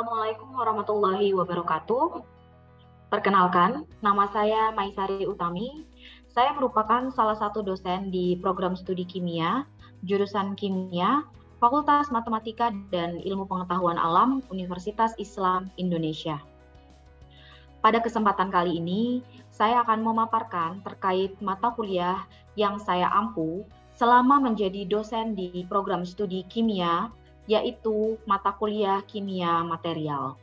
Assalamualaikum warahmatullahi wabarakatuh. Perkenalkan, nama saya Maisari Utami. Saya merupakan salah satu dosen di program studi kimia, jurusan kimia, Fakultas Matematika dan Ilmu Pengetahuan Alam, Universitas Islam Indonesia. Pada kesempatan kali ini, saya akan memaparkan terkait mata kuliah yang saya ampu selama menjadi dosen di program studi kimia, yaitu mata kuliah kimia material.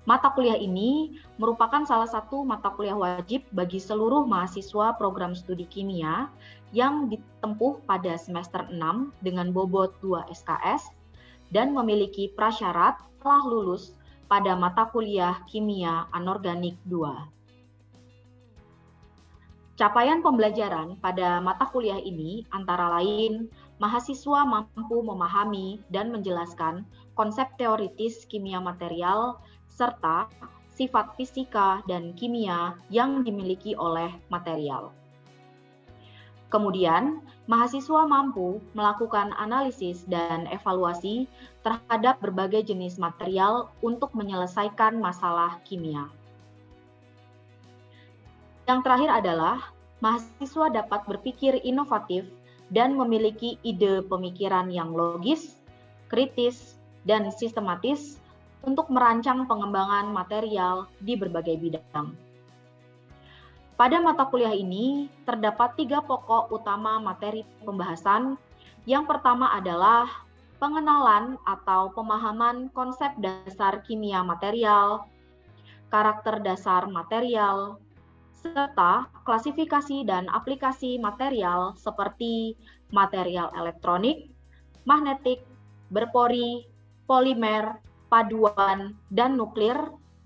Mata kuliah ini merupakan salah satu mata kuliah wajib bagi seluruh mahasiswa program studi kimia yang ditempuh pada semester 6 dengan bobot 2 SKS dan memiliki prasyarat telah lulus pada mata kuliah kimia anorganik 2. Capaian pembelajaran pada mata kuliah ini antara lain mahasiswa mampu memahami dan menjelaskan konsep teoritis kimia material serta sifat fisika dan kimia yang dimiliki oleh material. Kemudian, mahasiswa mampu melakukan analisis dan evaluasi terhadap berbagai jenis material untuk menyelesaikan masalah kimia. Yang terakhir adalah mahasiswa dapat berpikir inovatif dan memiliki ide pemikiran yang logis, kritis, dan sistematis untuk merancang pengembangan material di berbagai bidang. Pada mata kuliah ini, terdapat 3 pokok utama materi pembahasan. Yang pertama adalah pengenalan atau pemahaman konsep dasar kimia material, karakter dasar material, serta klasifikasi dan aplikasi material seperti material elektronik, magnetik, berpori, polimer, paduan, dan nuklir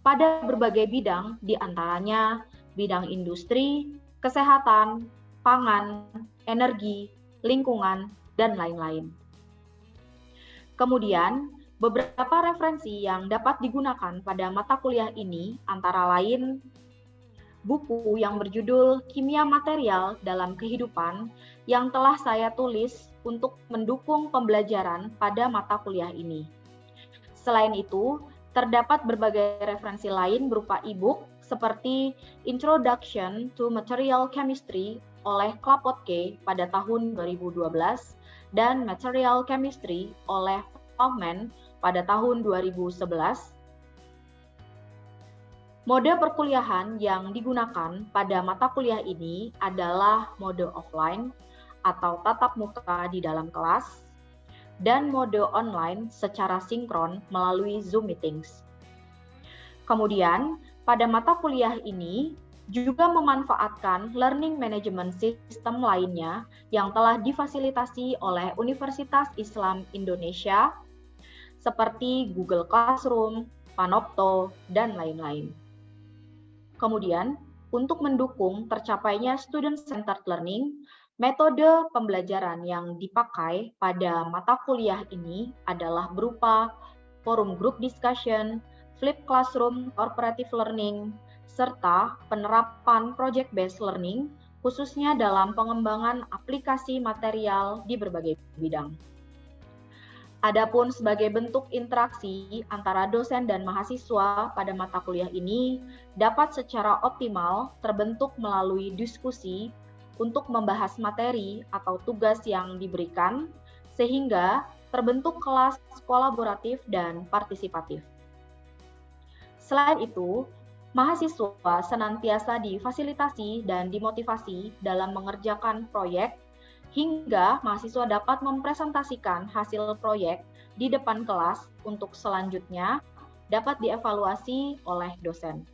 pada berbagai bidang, diantaranya bidang industri, kesehatan, pangan, energi, lingkungan, dan lain-lain. Kemudian, beberapa referensi yang dapat digunakan pada mata kuliah ini antara lain buku yang berjudul Kimia Material dalam Kehidupan yang telah saya tulis untuk mendukung pembelajaran pada mata kuliah ini. Selain itu, terdapat berbagai referensi lain berupa e-book seperti Introduction to Material Chemistry oleh Klapotke pada tahun 2012 dan Material Chemistry oleh Faulkman pada tahun 2011. Mode perkuliahan yang digunakan pada mata kuliah ini adalah mode offline atau tatap muka di dalam kelas dan mode online secara sinkron melalui Zoom meetings. Kemudian, pada mata kuliah ini juga memanfaatkan learning management system lainnya yang telah difasilitasi oleh Universitas Islam Indonesia seperti Google Classroom, Panopto, dan lain-lain. Kemudian, untuk mendukung tercapainya student-centered learning, metode pembelajaran yang dipakai pada mata kuliah ini adalah berupa forum group discussion, flipped classroom, cooperative learning, serta penerapan project-based learning, khususnya dalam pengembangan aplikasi material di berbagai bidang. Adapun sebagai bentuk interaksi antara dosen dan mahasiswa pada mata kuliah ini dapat secara optimal terbentuk melalui diskusi untuk membahas materi atau tugas yang diberikan, sehingga terbentuk kelas kolaboratif dan partisipatif. Selain itu, mahasiswa senantiasa difasilitasi dan dimotivasi dalam mengerjakan proyek hingga mahasiswa dapat mempresentasikan hasil proyek di depan kelas untuk selanjutnya dapat dievaluasi oleh dosen.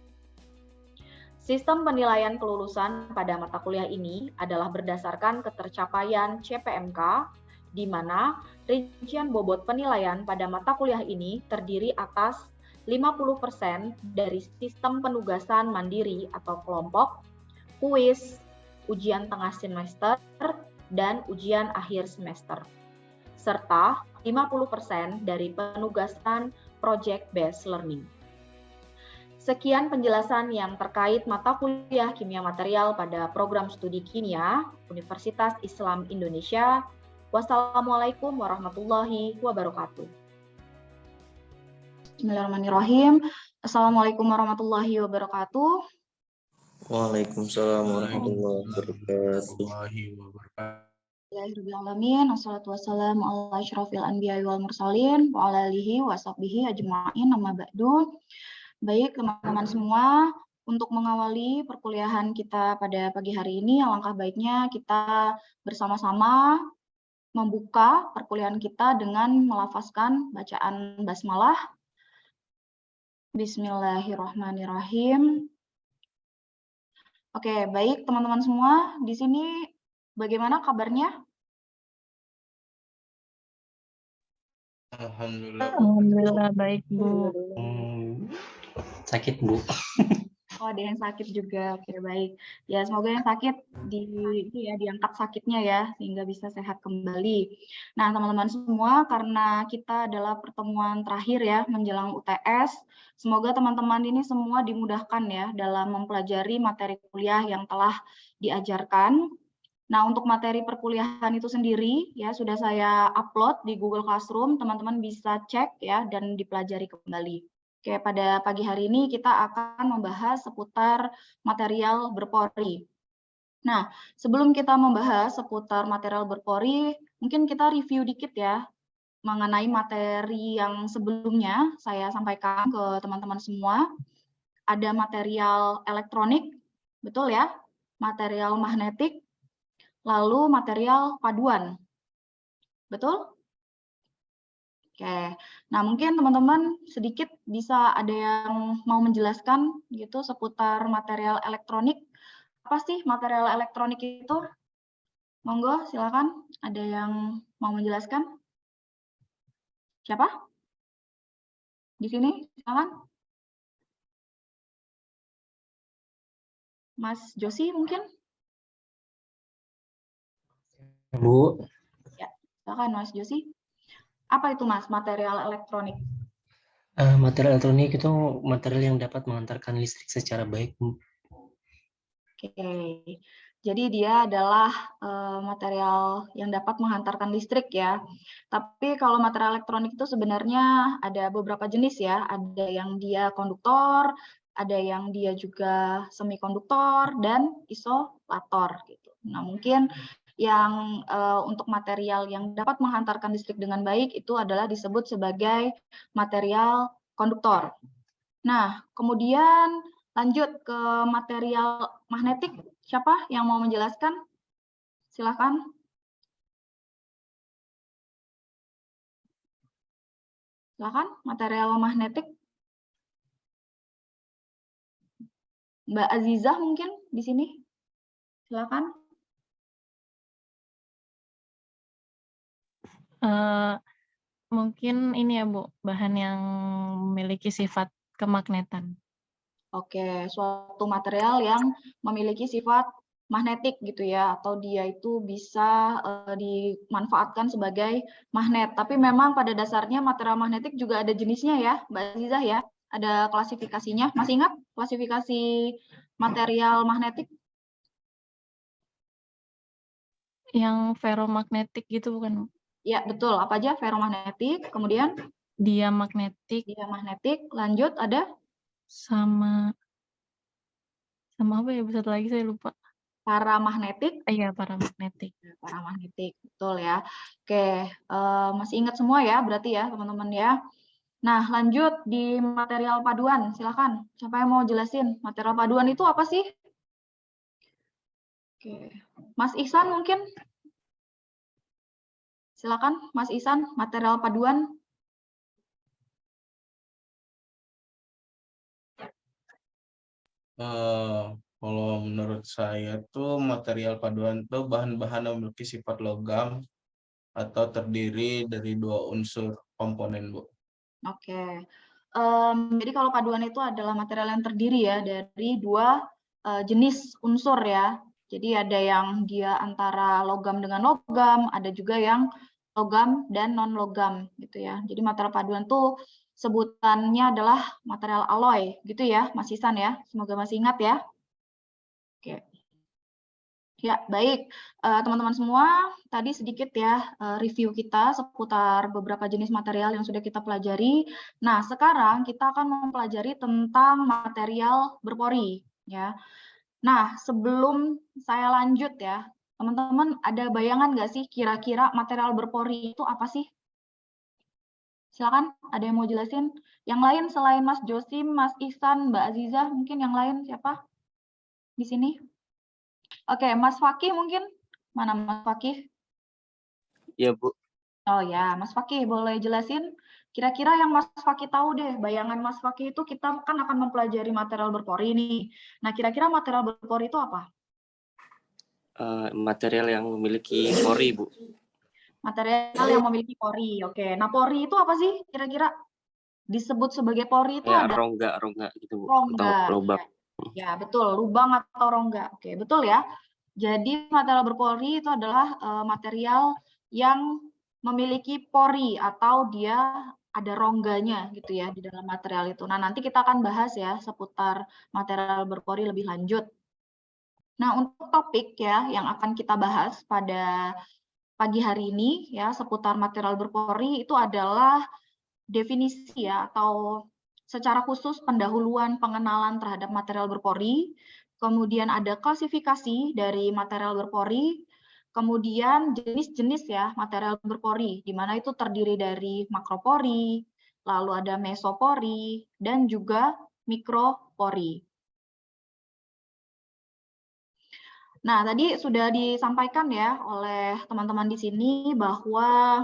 Sistem penilaian kelulusan pada mata kuliah ini adalah berdasarkan ketercapaian CPMK, di mana rincian bobot penilaian pada mata kuliah ini terdiri atas 50% dari sistem penugasan mandiri atau kelompok, kuis, ujian tengah semester, dan ujian akhir semester, serta 50% dari penugasan project-based learning. Sekian penjelasan yang terkait mata kuliah kimia material pada program studi kimia Universitas Islam Indonesia. Wassalamualaikum warahmatullahi wabarakatuh. Bismillahirrahmanirrahim. Assalamualaikum warahmatullahi wabarakatuh. Waalaikumsalam warahmatullahi wabarakatuh. Bismillahirrahmanirrahim. Wassalatu wassalamu ala asyrafil anbiya'i wal mursalin wa ala alihi wa sahbihi ajma'in amma ba'du. Baik teman-teman semua, untuk mengawali perkuliahan kita pada pagi hari ini, alangkah baiknya kita bersama-sama membuka perkuliahan kita dengan melafazkan bacaan basmalah. Bismillahirrahmanirrahim. Oke, baik teman-teman semua, di sini bagaimana kabarnya? Alhamdulillah baik, Bu. Sakit, Bu. Oh, ada yang sakit juga. Oke, baik. Ya, semoga yang sakit diangkat sakitnya ya, sehingga bisa sehat kembali. Nah, teman-teman semua, karena kita adalah pertemuan terakhir ya, menjelang UTS, semoga teman-teman ini semua dimudahkan ya dalam mempelajari materi kuliah yang telah diajarkan. Nah, untuk materi perkuliahan itu sendiri ya sudah saya upload di Google Classroom, teman-teman bisa cek ya dan dipelajari kembali. Oke, pada pagi hari ini kita akan membahas seputar material berpori. Nah, sebelum kita membahas seputar material berpori, mungkin kita review dikit ya mengenai materi yang sebelumnya saya sampaikan ke teman-teman semua. Ada material elektronik, betul ya? Material magnetik, lalu material paduan. Betul? Oke, nah mungkin teman-teman sedikit bisa ada yang mau menjelaskan gitu seputar material elektronik. Apa sih material elektronik itu? Monggo, silakan. Ada yang mau menjelaskan? Siapa? Di sini, silakan. Mas Josi mungkin? Bu. Ya, silakan Mas Josi. Apa itu Mas material elektronik? Material elektronik itu material yang dapat mengantarkan listrik secara baik, Bu. Oke, jadi dia adalah material yang dapat menghantarkan listrik ya. Tapi kalau material elektronik itu sebenarnya ada beberapa jenis ya. Ada yang dia konduktor, ada yang dia juga semikonduktor dan isolator gitu. Nah mungkin yang untuk material yang dapat menghantarkan listrik dengan baik itu adalah disebut sebagai material konduktor. Nah kemudian lanjut ke material magnetik. Siapa yang mau menjelaskan? Silakan. Silakan, material magnetik. Mbak Azizah mungkin di sini. Silakan. Mungkin ini ya, Bu, bahan yang memiliki sifat kemagnetan. Oke, suatu material yang memiliki sifat magnetik gitu ya, atau dia itu bisa dimanfaatkan sebagai magnet. Tapi memang pada dasarnya material magnetik juga ada jenisnya ya, Mbak Azizah ya. Ada klasifikasinya. Masih ingat klasifikasi material magnetik? Yang ferromagnetik gitu bukan, Bu? Ya, betul. Apa aja ferromagnetik, kemudian Diamagnetik, lanjut ada sama apa ya, satu lagi saya lupa. paramagnetik. Iya, paramagnetik. Paramagnetik, betul ya. Oke, masih ingat semua ya berarti ya teman-teman ya. Nah, lanjut di material paduan. Silakan. Siapa yang mau jelasin material paduan itu apa sih? Oke, Mas Ihsan mungkin. Silakan, Mas Ihsan, material paduan. Kalau menurut saya tuh material paduan tuh bahan-bahan yang memiliki sifat logam atau terdiri dari dua unsur komponen, Bu. Oke, jadi kalau paduan itu adalah material yang terdiri ya dari dua jenis unsur ya. Jadi ada yang dia antara logam dengan logam, ada juga yang logam dan non logam gitu ya. Jadi material paduan tuh sebutannya adalah material alloy gitu ya, Mas Isan ya. Semoga masih ingat ya. Oke. Ya, baik. Teman-teman semua, tadi sedikit ya review kita seputar beberapa jenis material yang sudah kita pelajari. Nah, sekarang kita akan mempelajari tentang material berpori. Ya. Nah, sebelum saya lanjut ya, teman-teman ada bayangan nggak sih kira-kira material berpori itu apa sih? Silakan, ada yang mau jelasin? Yang lain selain Mas Josim, Mas Ihsan, Mbak Aziza, mungkin yang lain siapa di sini? Oke, Mas Fakih mungkin? Mana Mas Fakih? Ya, Bu. Oh ya, Mas Fakih boleh jelasin kira-kira yang Mas Fakih tahu deh, bayangan Mas Fakih itu kita kan akan mempelajari material berpori nih. Nah, kira-kira material berpori itu apa? Material yang memiliki pori, Bu. Material yang memiliki pori. Oke, nah pori itu apa sih kira-kira? Disebut sebagai pori itu Kayak ada rongga gitu, Bu. rongga. Atau lubang. Ya, betul, lubang atau rongga. Oke, betul ya. Jadi material berpori itu adalah material yang memiliki pori atau dia ada rongganya gitu ya di dalam material itu. Nah, nanti kita akan bahas ya seputar material berpori lebih lanjut. Nah, untuk topik ya yang akan kita bahas pada pagi hari ini ya seputar material berpori itu adalah definisi ya atau secara khusus pendahuluan pengenalan terhadap material berpori, kemudian ada klasifikasi dari material berpori, kemudian jenis-jenis ya material berpori, di mana itu terdiri dari makropori, lalu ada mesopori, dan juga mikropori. Nah, tadi sudah disampaikan ya oleh teman-teman di sini bahwa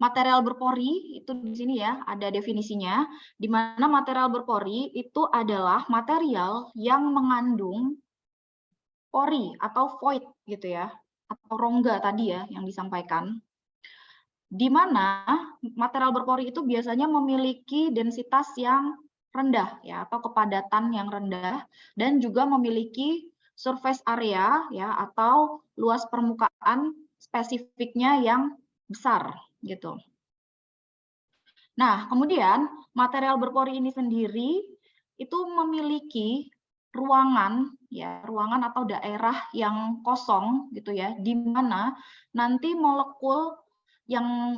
material berpori itu di sini ya ada definisinya, di mana material berpori itu adalah material yang mengandung pori atau void gitu ya, atau rongga tadi ya yang disampaikan. Di mana material berpori itu biasanya memiliki densitas yang rendah ya atau kepadatan yang rendah dan juga memiliki surface area ya atau luas permukaan spesifiknya yang besar gitu. Nah, kemudian material berpori ini sendiri itu memiliki ruangan ya, ruangan atau daerah yang kosong gitu ya, di mana nanti molekul yang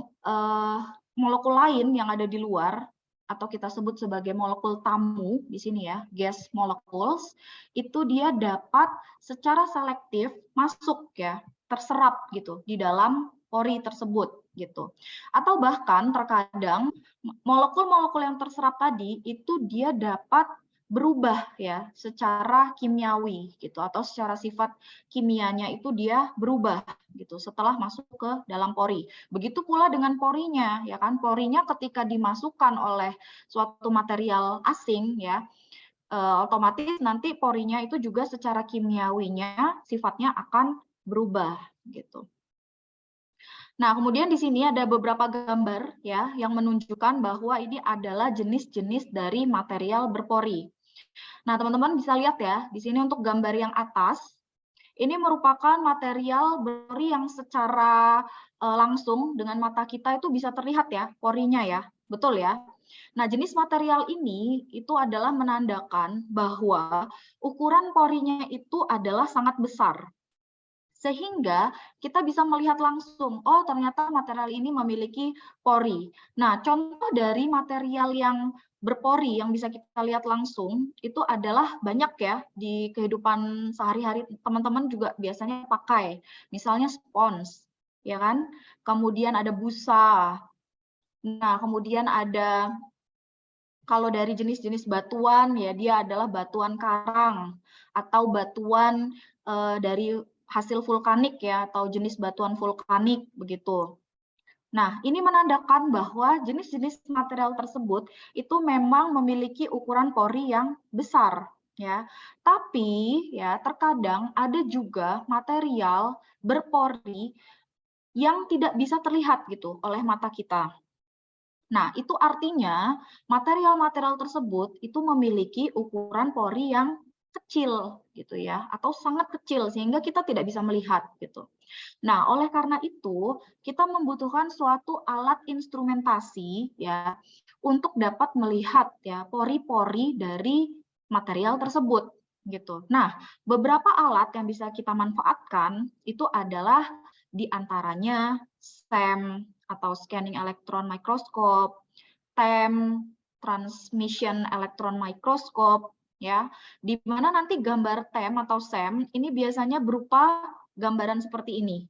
molekul lain yang ada di luar atau kita sebut sebagai molekul tamu di sini ya, gas molecules, itu dia dapat secara selektif masuk ya, terserap gitu di dalam pori tersebut gitu. Atau bahkan terkadang molekul-molekul yang terserap tadi itu dia dapat berubah ya secara kimiawi gitu atau secara sifat kimianya itu dia berubah gitu setelah masuk ke dalam pori. Begitu pula dengan porinya ya kan, porinya ketika dimasukkan oleh suatu material asing ya otomatis nanti porinya itu juga secara kimiawinya sifatnya akan berubah gitu. Nah, kemudian di sini ada beberapa gambar ya yang menunjukkan bahwa ini adalah jenis-jenis dari material berpori. Nah, teman-teman bisa lihat ya, di sini untuk gambar yang atas ini merupakan material berpori yang secara langsung dengan mata kita itu bisa terlihat ya porinya ya. Betul ya? Nah, jenis material ini itu adalah menandakan bahwa ukuran porinya itu adalah sangat besar. Sehingga kita bisa melihat langsung, oh ternyata material ini memiliki pori. Nah, contoh dari material yang berpori yang bisa kita lihat langsung, itu adalah banyak ya di kehidupan sehari-hari teman-teman juga biasanya pakai. Misalnya spons, ya kan? Kemudian ada busa. Nah, kemudian ada kalau dari jenis-jenis batuan ya dia adalah batuan karang atau batuan dari hasil vulkanik ya atau jenis batuan vulkanik begitu. Nah, ini menandakan bahwa jenis-jenis material tersebut itu memang memiliki ukuran pori yang besar ya. Tapi ya terkadang ada juga material berpori yang tidak bisa terlihat gitu oleh mata kita. Nah, itu artinya material-material tersebut itu memiliki ukuran pori yang kecil gitu ya atau sangat kecil sehingga kita tidak bisa melihat gitu. Nah, oleh karena itu kita membutuhkan suatu alat instrumentasi ya untuk dapat melihat ya pori-pori dari material tersebut. gitu. Nah, beberapa alat yang bisa kita manfaatkan itu adalah diantaranya SEM atau Scanning Electron Microscope, TEM, Transmission Electron Microscope, ya, di mana nanti gambar TEM atau SEM ini biasanya berupa gambaran seperti ini.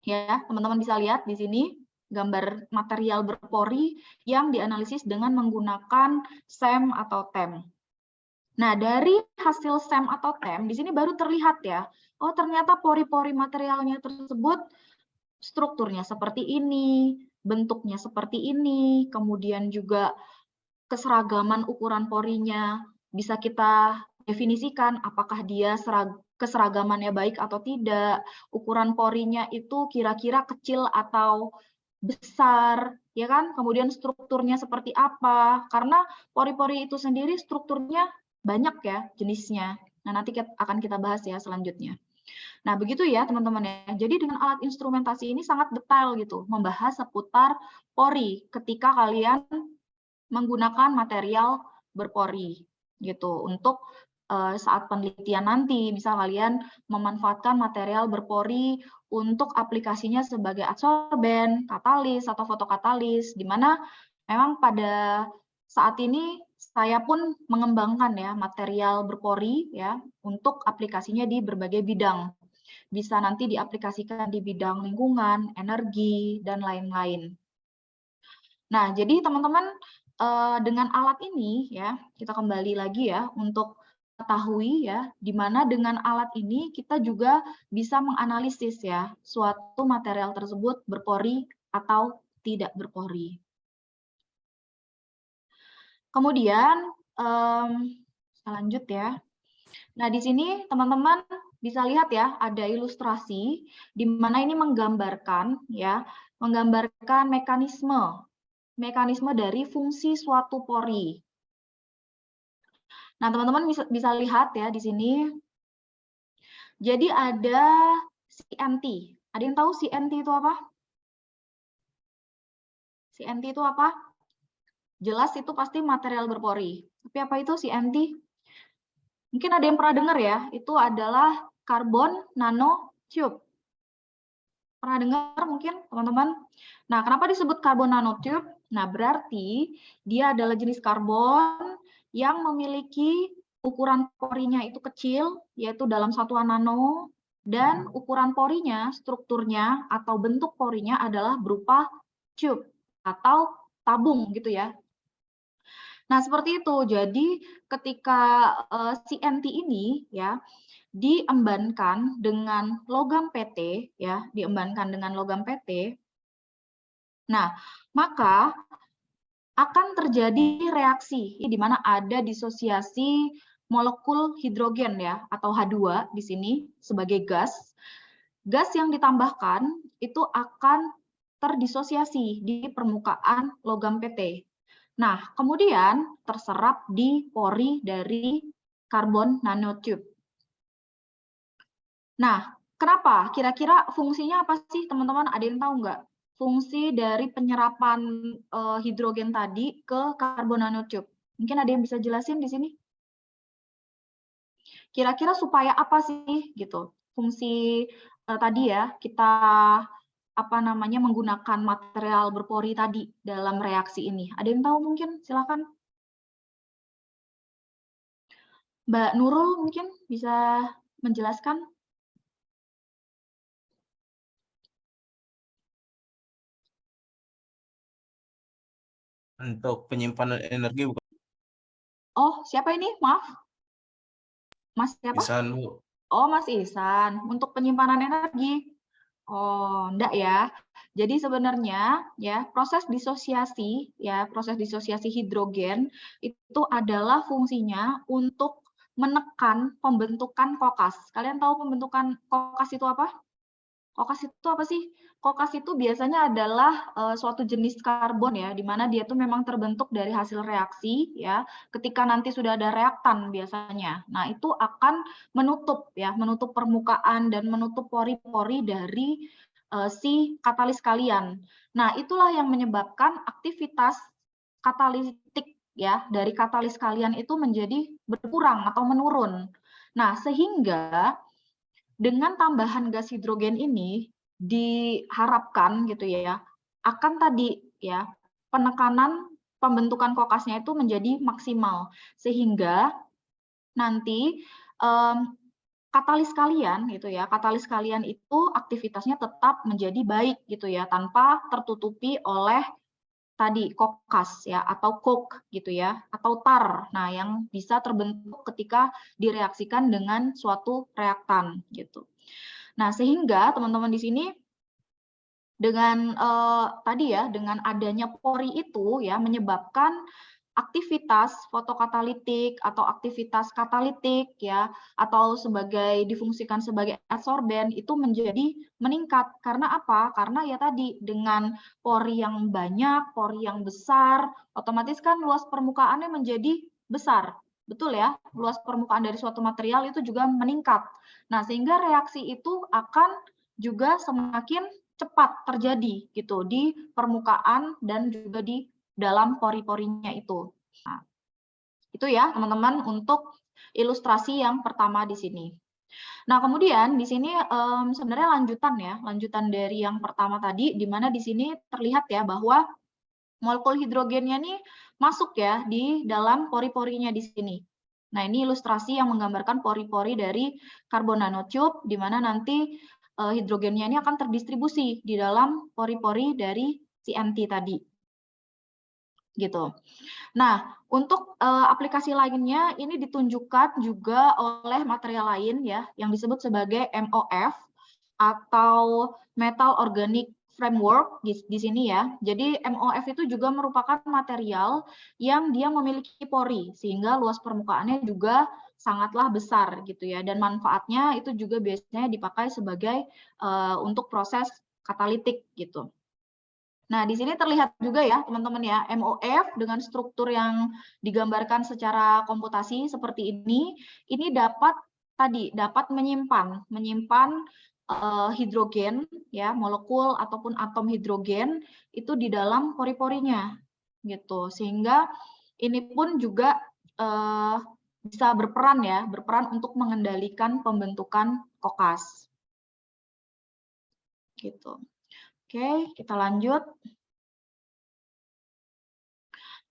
Ya, teman-teman bisa lihat di sini gambar material berpori yang dianalisis dengan menggunakan SEM atau TEM. Nah, dari hasil SEM atau TEM, di sini baru terlihat ya, oh ternyata pori-pori materialnya tersebut strukturnya seperti ini, bentuknya seperti ini, kemudian juga keseragaman ukuran porinya bisa kita definisikan apakah dia keseragamannya baik atau tidak, ukuran porinya itu kira-kira kecil atau besar, ya kan? Kemudian strukturnya seperti apa? Karena pori-pori itu sendiri strukturnya banyak ya jenisnya. Nah, nanti akan kita bahas ya selanjutnya. Nah, begitu ya teman-teman ya. Jadi dengan alat instrumentasi ini sangat detail gitu, membahas seputar pori ketika kalian menggunakan material berpori gitu untuk saat penelitian nanti, misal kalian memanfaatkan material berpori untuk aplikasinya sebagai adsorben, katalis atau fotokatalis, di mana memang pada saat ini saya pun mengembangkan ya material berpori ya untuk aplikasinya di berbagai bidang. Bisa nanti diaplikasikan di bidang lingkungan, energi, dan lain-lain. Nah, jadi teman-teman dengan alat ini ya, kita kembali lagi ya untuk ketahui ya, di mana dengan alat ini kita juga bisa menganalisis ya suatu material tersebut berpori atau tidak berpori. Kemudian lanjut ya. Nah, di sini teman-teman bisa lihat ya, ada ilustrasi di mana ini menggambarkan mekanisme dari fungsi suatu pori. Nah, teman-teman bisa lihat ya di sini. Jadi ada CNT. Ada yang tahu CNT itu apa? CNT itu apa? Jelas itu pasti material berpori. Tapi apa itu CNT? Mungkin ada yang pernah dengar ya, itu adalah carbon nanotube. Pernah dengar mungkin teman-teman? Nah, kenapa disebut carbon nanotube? Nah, berarti dia adalah jenis karbon yang memiliki ukuran porinya itu kecil, yaitu dalam satuan nano, dan ukuran porinya, strukturnya, atau bentuk porinya adalah berupa tube atau tabung gitu ya. Nah, seperti itu. Jadi ketika CNT ini ya diembankan dengan logam PT ya, diembankan dengan logam PT. Nah, maka akan terjadi reaksi di mana ada disosiasi molekul hidrogen ya atau H2 di sini sebagai gas. Gas yang ditambahkan itu akan terdisosiasi di permukaan logam PT. Nah, kemudian terserap di pori dari karbon nanotube. Nah, kenapa? Kira-kira fungsinya apa sih, teman-teman? Ada yang tahu nggak? Fungsi dari penyerapan hidrogen tadi ke karbon nanotube. Mungkin ada yang bisa jelasin di sini? Kira-kira supaya apa sih gitu? Fungsi tadi ya, kita menggunakan material berpori tadi dalam reaksi ini. Ada yang tahu mungkin? Silakan. Mbak Nurul mungkin bisa menjelaskan? Untuk penyimpanan energi bukan? Oh, siapa ini? Maaf. Mas siapa? Ihsan, Bu. Oh, Mas Ihsan. Untuk penyimpanan energi. Oh, enggak ya. Jadi sebenarnya ya proses disosiasi hidrogen itu adalah fungsinya untuk menekan pembentukan kokas. Kalian tahu pembentukan kokas itu apa? Kokas itu apa sih? Kokas itu biasanya adalah suatu jenis karbon ya, di mana dia tuh memang terbentuk dari hasil reaksi ya. Ketika nanti sudah ada reaktan biasanya. Nah, itu akan menutup permukaan dan menutup pori-pori dari si katalis kalian. Nah, itulah yang menyebabkan aktivitas katalitik ya dari katalis kalian itu menjadi berkurang atau menurun. Nah, sehingga dengan tambahan gas hidrogen ini diharapkan gitu ya, akan tadi ya penekanan pembentukan kokasnya itu menjadi maksimal, sehingga nanti katalis kalian gitu ya, katalis kalian itu aktivitasnya tetap menjadi baik gitu ya, tanpa tertutupi oleh tadi kokas ya, atau coke gitu ya, atau tar. Nah, yang bisa terbentuk ketika direaksikan dengan suatu reaktan gitu. Nah, sehingga teman-teman di sini dengan tadi ya, dengan adanya pori itu ya menyebabkan aktivitas fotokatalitik atau aktivitas katalitik ya, atau difungsikan sebagai adsorben itu menjadi meningkat. Karena apa? Karena ya tadi dengan pori yang banyak, pori yang besar, otomatis kan luas permukaannya menjadi besar. Betul ya? Luas permukaan dari suatu material itu juga meningkat. Nah, sehingga reaksi itu akan juga semakin cepat terjadi gitu di permukaan dan juga di dalam pori-porinya itu. Nah, itu ya teman-teman untuk ilustrasi yang pertama di sini. Nah, kemudian di sini sebenarnya lanjutan dari yang pertama tadi, di mana di sini terlihat ya bahwa molekul hidrogennya nih masuk ya di dalam pori-porinya di sini. Nah, ini ilustrasi yang menggambarkan pori-pori dari karbon nanotube, di mana nanti hidrogennya ini akan terdistribusi di dalam pori-pori dari CNT tadi. Gitu. Nah, untuk aplikasi lainnya ini ditunjukkan juga oleh material lain ya yang disebut sebagai MOF atau Metal Organic Framework di sini ya. Jadi MOF itu juga merupakan material yang dia memiliki pori sehingga luas permukaannya juga sangatlah besar gitu ya, dan manfaatnya itu juga biasanya dipakai sebagai untuk proses katalitik gitu. Nah, di sini terlihat juga ya, teman-teman ya, MOF dengan struktur yang digambarkan secara komputasi seperti ini dapat menyimpan hidrogen ya, molekul ataupun atom hidrogen itu di dalam pori-porinya gitu. Sehingga ini pun juga bisa berperan untuk mengendalikan pembentukan kokas. Gitu. Oke, kita lanjut.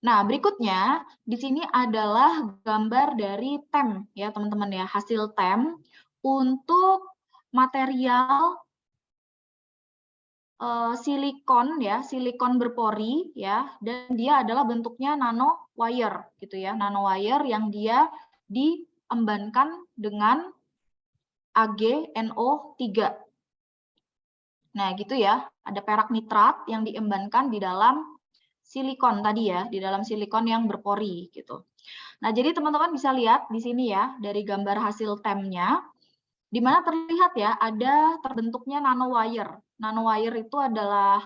Nah, berikutnya di sini adalah gambar dari TEM ya, teman-teman ya, hasil TEM untuk material silikon ya, silikon berpori ya, dan dia adalah bentuknya nanowire gitu ya, nanowire yang dia diembankan dengan AgNO3. Nah, gitu ya, ada perak nitrat yang diembankan di dalam silikon tadi ya, di dalam silikon yang berpori gitu. Nah, jadi teman-teman bisa lihat di sini ya, dari gambar hasil TEM-nya, di mana terlihat ya, ada terbentuknya nanowire. Nanowire itu adalah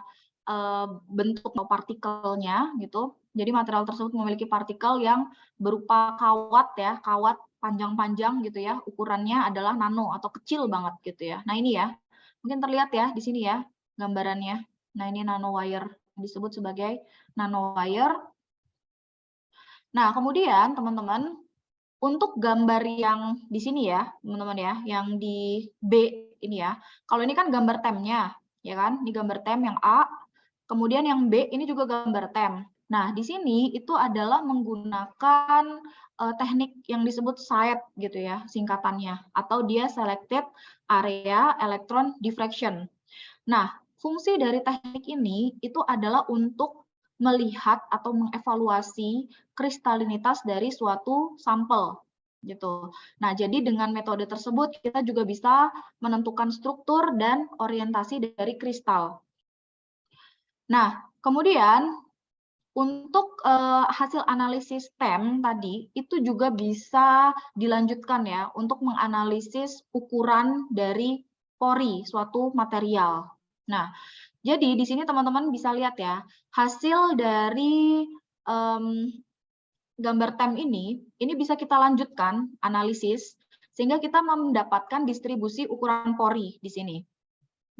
bentuk partikelnya gitu. Jadi material tersebut memiliki partikel yang berupa kawat ya, kawat panjang-panjang gitu ya, ukurannya adalah nano atau kecil banget gitu ya. Nah, ini ya, mungkin terlihat ya di sini ya gambarannya. Nah, ini nanowire, disebut sebagai nanowire. Nah, kemudian teman-teman, untuk gambar yang di sini ya, teman-teman ya, yang di B ini ya. Kalau ini kan gambar temnya, ya kan? Ini gambar tem yang A. Kemudian yang B ini juga gambar tem. Nah, di sini itu adalah menggunakan teknik yang disebut SIAD gitu ya, singkatannya, atau dia Selected Area Electron Diffraction. Nah, fungsi dari teknik ini itu adalah untuk melihat atau mengevaluasi kristalinitas dari suatu sampel gitu. Nah, jadi dengan metode tersebut kita juga bisa menentukan struktur dan orientasi dari kristal. Nah, kemudian untuk hasil analisis TEM tadi itu juga bisa dilanjutkan ya untuk menganalisis ukuran dari pori suatu material. Nah, jadi di sini teman-teman bisa lihat ya, hasil dari gambar TEM ini bisa kita lanjutkan analisis, sehingga kita mendapatkan distribusi ukuran pori di sini.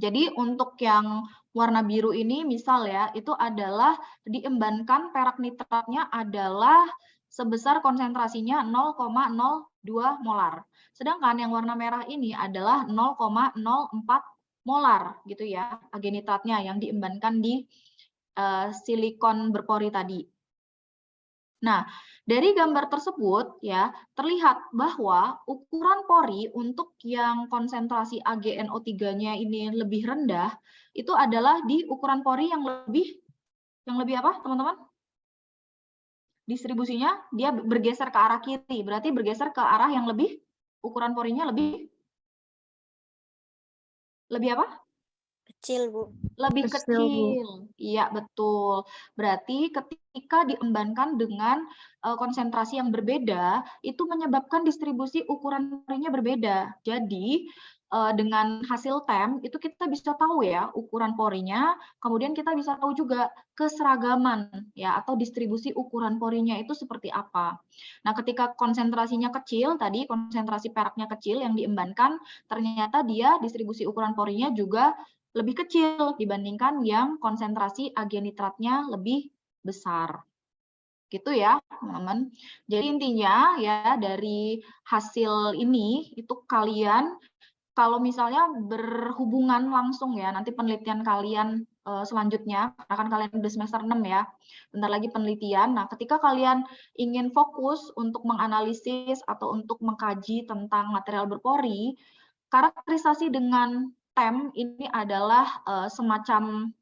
Jadi untuk yang warna biru ini misal ya, itu adalah diembankan perak nitratnya adalah sebesar konsentrasinya 0,02 molar. Sedangkan yang warna merah ini adalah 0,04 molar gitu ya, agenitratnya yang diembankan di silikon berpori tadi. Nah, dari gambar tersebut ya terlihat bahwa ukuran pori untuk yang konsentrasi AgNO3-nya ini lebih rendah itu adalah di ukuran pori yang lebih apa, teman-teman? Distribusinya dia bergeser ke arah kiri, berarti bergeser ke arah yang lebih ukuran porinya lebih apa? Kecil, Bu. Lebih Kecil, Bu. kecil. Iya, betul. Berarti ketika diembankan dengan konsentrasi yang berbeda, itu menyebabkan distribusi ukuran porinya berbeda. Jadi, dengan hasil TEM, itu kita bisa tahu ya ukuran porinya, kemudian kita bisa tahu juga keseragaman ya atau distribusi ukuran porinya itu seperti apa. Nah, ketika konsentrasinya kecil, tadi konsentrasi peraknya kecil yang diembankan, ternyata dia distribusi ukuran porinya juga lebih kecil dibandingkan yang konsentrasi agenitratnya lebih besar. Gitu ya, teman-teman. Jadi intinya ya dari hasil ini itu kalian kalau misalnya berhubungan langsung ya, nanti penelitian kalian selanjutnya, karena kan kalian udah semester 6 ya, bentar lagi penelitian. Nah, ketika kalian ingin fokus untuk menganalisis atau untuk mengkaji tentang material berpori, karakterisasi dengan TEM ini adalah semacam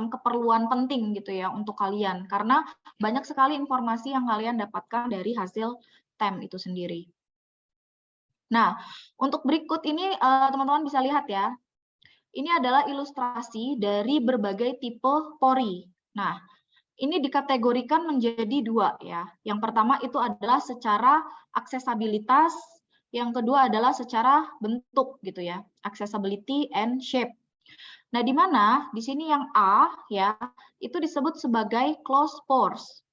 keperluan penting gitu ya untuk kalian karena banyak sekali informasi yang kalian dapatkan dari hasil TEM itu sendiri. Nah, untuk berikut ini teman-teman bisa lihat ya. Ini adalah ilustrasi dari berbagai tipe pori. Nah, ini dikategorikan menjadi dua ya. Yang pertama itu adalah secara aksesabilitas, yang kedua adalah secara bentuk gitu ya, accessibility and shape. Nah, di mana di sini yang A ya, itu disebut sebagai closed pores.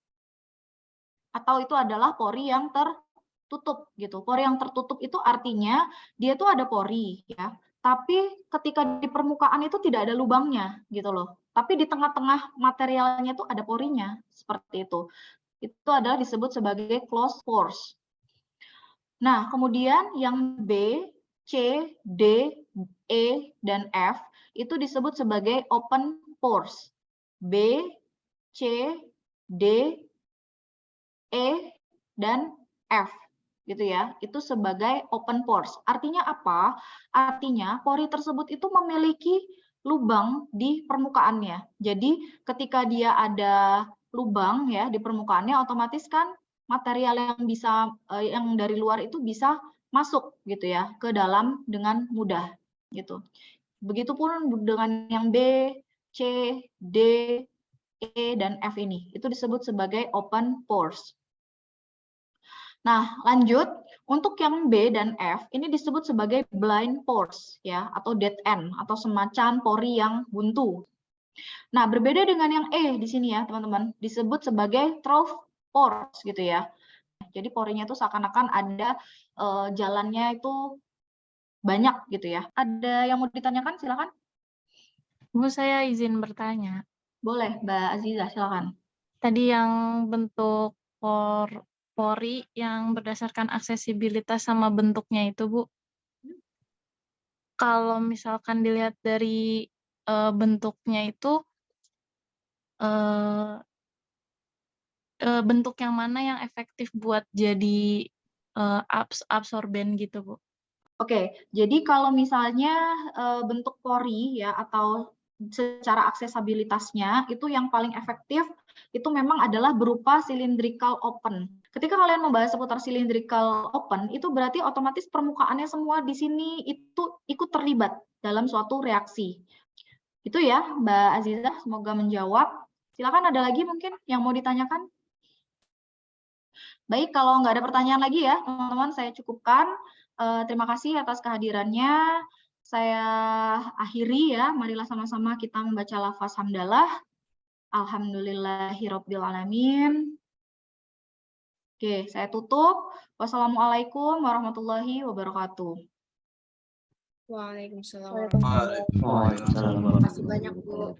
Atau itu adalah pori yang tertutup gitu. Pori yang tertutup itu artinya dia tuh ada pori ya, tapi ketika di permukaan itu tidak ada lubangnya gitu loh. Tapi di tengah-tengah materialnya tuh ada porinya seperti itu. Itu adalah disebut sebagai closed pores. Nah, kemudian yang B, C, D, E, dan F itu disebut sebagai open pores. B, C, D, E, dan F gitu ya. Itu sebagai open pores. Artinya apa? Artinya pori tersebut itu memiliki lubang di permukaannya. Jadi ketika dia ada lubang ya di permukaannya, otomatis kan material yang dari luar itu bisa masuk gitu ya ke dalam dengan mudah gitu. Begitupun dengan yang B, C, D, E, dan F ini. Itu disebut sebagai open pores. Nah, lanjut untuk yang B dan F ini disebut sebagai blind pores ya atau dead end atau semacam pori yang buntu. Nah, berbeda dengan yang E di sini ya, teman-teman, disebut sebagai trough pores gitu ya. Jadi porinya itu seakan-akan ada jalannya itu banyak gitu ya. Ada yang mau ditanyakan? Silakan. Bu, saya izin bertanya. Boleh, Mbak Aziza, silakan. Tadi yang bentuk pori yang berdasarkan aksesibilitas sama bentuknya itu, Bu. Kalau misalkan dilihat dari bentuknya itu, bentuk yang mana yang efektif buat jadi absorben gitu, Bu? Oke, jadi kalau misalnya bentuk pori ya atau secara aksesabilitasnya itu yang paling efektif itu memang adalah berupa cylindrical open. Ketika kalian membahas seputar cylindrical open, itu berarti otomatis permukaannya semua di sini itu ikut terlibat dalam suatu reaksi. Itu ya, Mbak Aziza, semoga menjawab. Silakan ada lagi mungkin yang mau ditanyakan? Baik, kalau nggak ada pertanyaan lagi ya, teman-teman, saya cukupkan. Terima kasih atas kehadirannya. Saya akhiri ya, marilah sama-sama kita membaca lafaz hamdalah. Alhamdulillahirrabbilalamin. Oke, saya tutup. Wassalamualaikum warahmatullahi wabarakatuh. Waalaikumsalam. Waalaikumsalam. Terima kasih banyak, Bu.